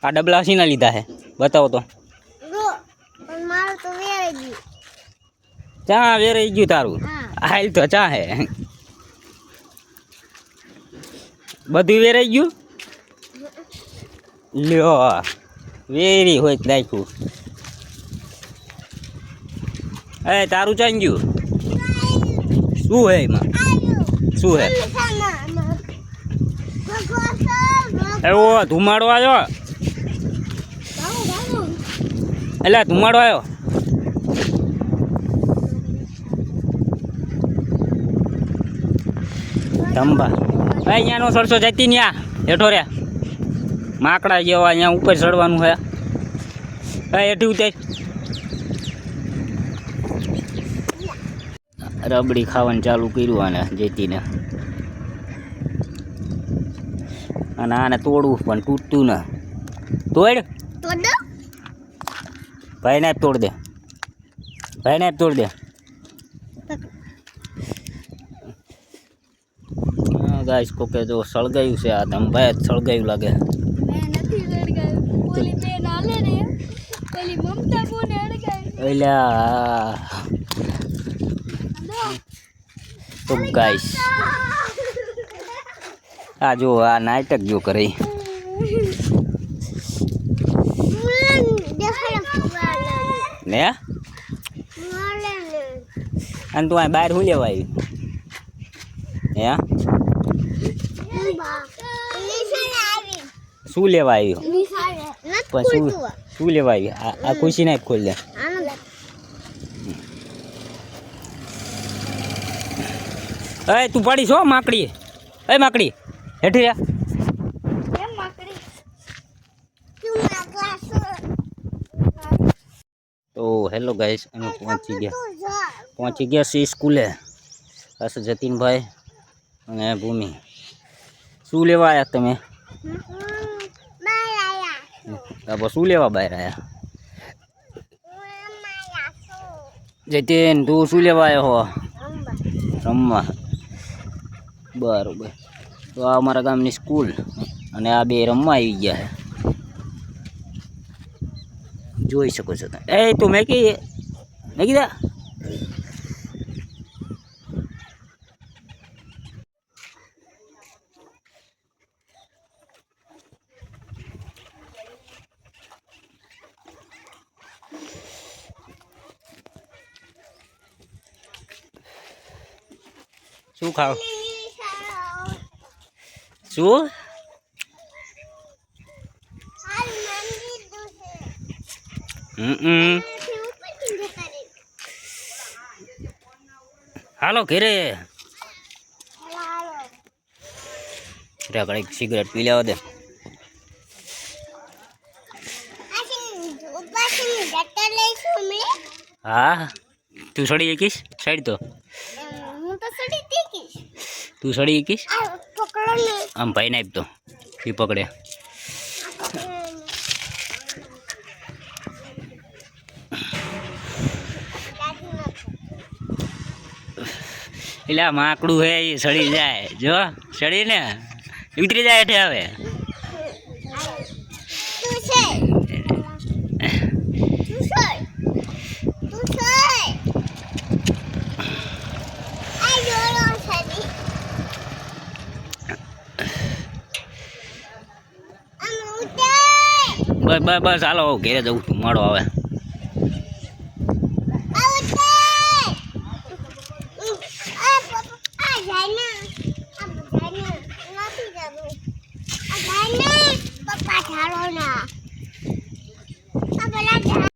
આ ડબલા સીના લીધા હે બતાવો તો મારું તો વેરાઈ ગયું ચા વેરાઈ ગયું તારું હાલ તો ચા હે બધું વેરાઈ ગયું લ્યો વેરી હોય નાખ્યું એ તારું ચાઈ ગયું શું હે એમાં શું હે એવો ધુમાડો આવ્યો એટલે ધુમાડો આવ્યો તંબા અહીંયાનો સરસો જતી ન્યા હેઠો રે માકડા જેવા અહીંયા ઉપર ચડવાનું હે હેઠી ઉતર રબડી ખાવાનું ચાલુ કર્યું આને જેતીને અને આને તોડવું પણ તૂટતું ને તોડ ભાઈને તોડ દે ભાઈને તોડ દે ગાઈસ કોકે જો સળગાયું છે આ ધંભાએ સળગાયું લાગે તો ગાઈસ આ જો આ નાટક જો કરે ને અને તું આ બહાર શું લેવા આવી હે શું લેવા આવ્યો પણ શું લેવા આવી આ ખુશી ના ખોલ દે એ તું પડી છો માકડી એ માકડી હેઠી રે તો હેલો ગાઈસ અમે પહોંચી ગયા છીએ સ્કૂલે બસ જતીનભાઈ અને ભૂમિ શું લેવા આવ્યા તમે શું લેવા બહાર આવ્યા જતીન તું શું લેવા આવ્યો હો રમવા બરાબર તો આ અમારા ગામની સ્કૂલ અને આ બે રમવા આવી ગયા છે જોઈ શકો છો તમે એ તો મેં કીધા શું ખાવ શું હાલો ઘેરે ઘડીક સિગરેટ પી લેવા દે હા તું સડી એકીશ સાઈડ તો તું સડી એકીશ આમ ભાઈ નાખ તો એ પકડે એટલે આ માકડું હે એ સડી જાય જો સડી ને ઉતરી જાય એટલે હવે બસ બસ હાલો ઘેરે જવું છું મળો હવે પપ્પા ઠારો ના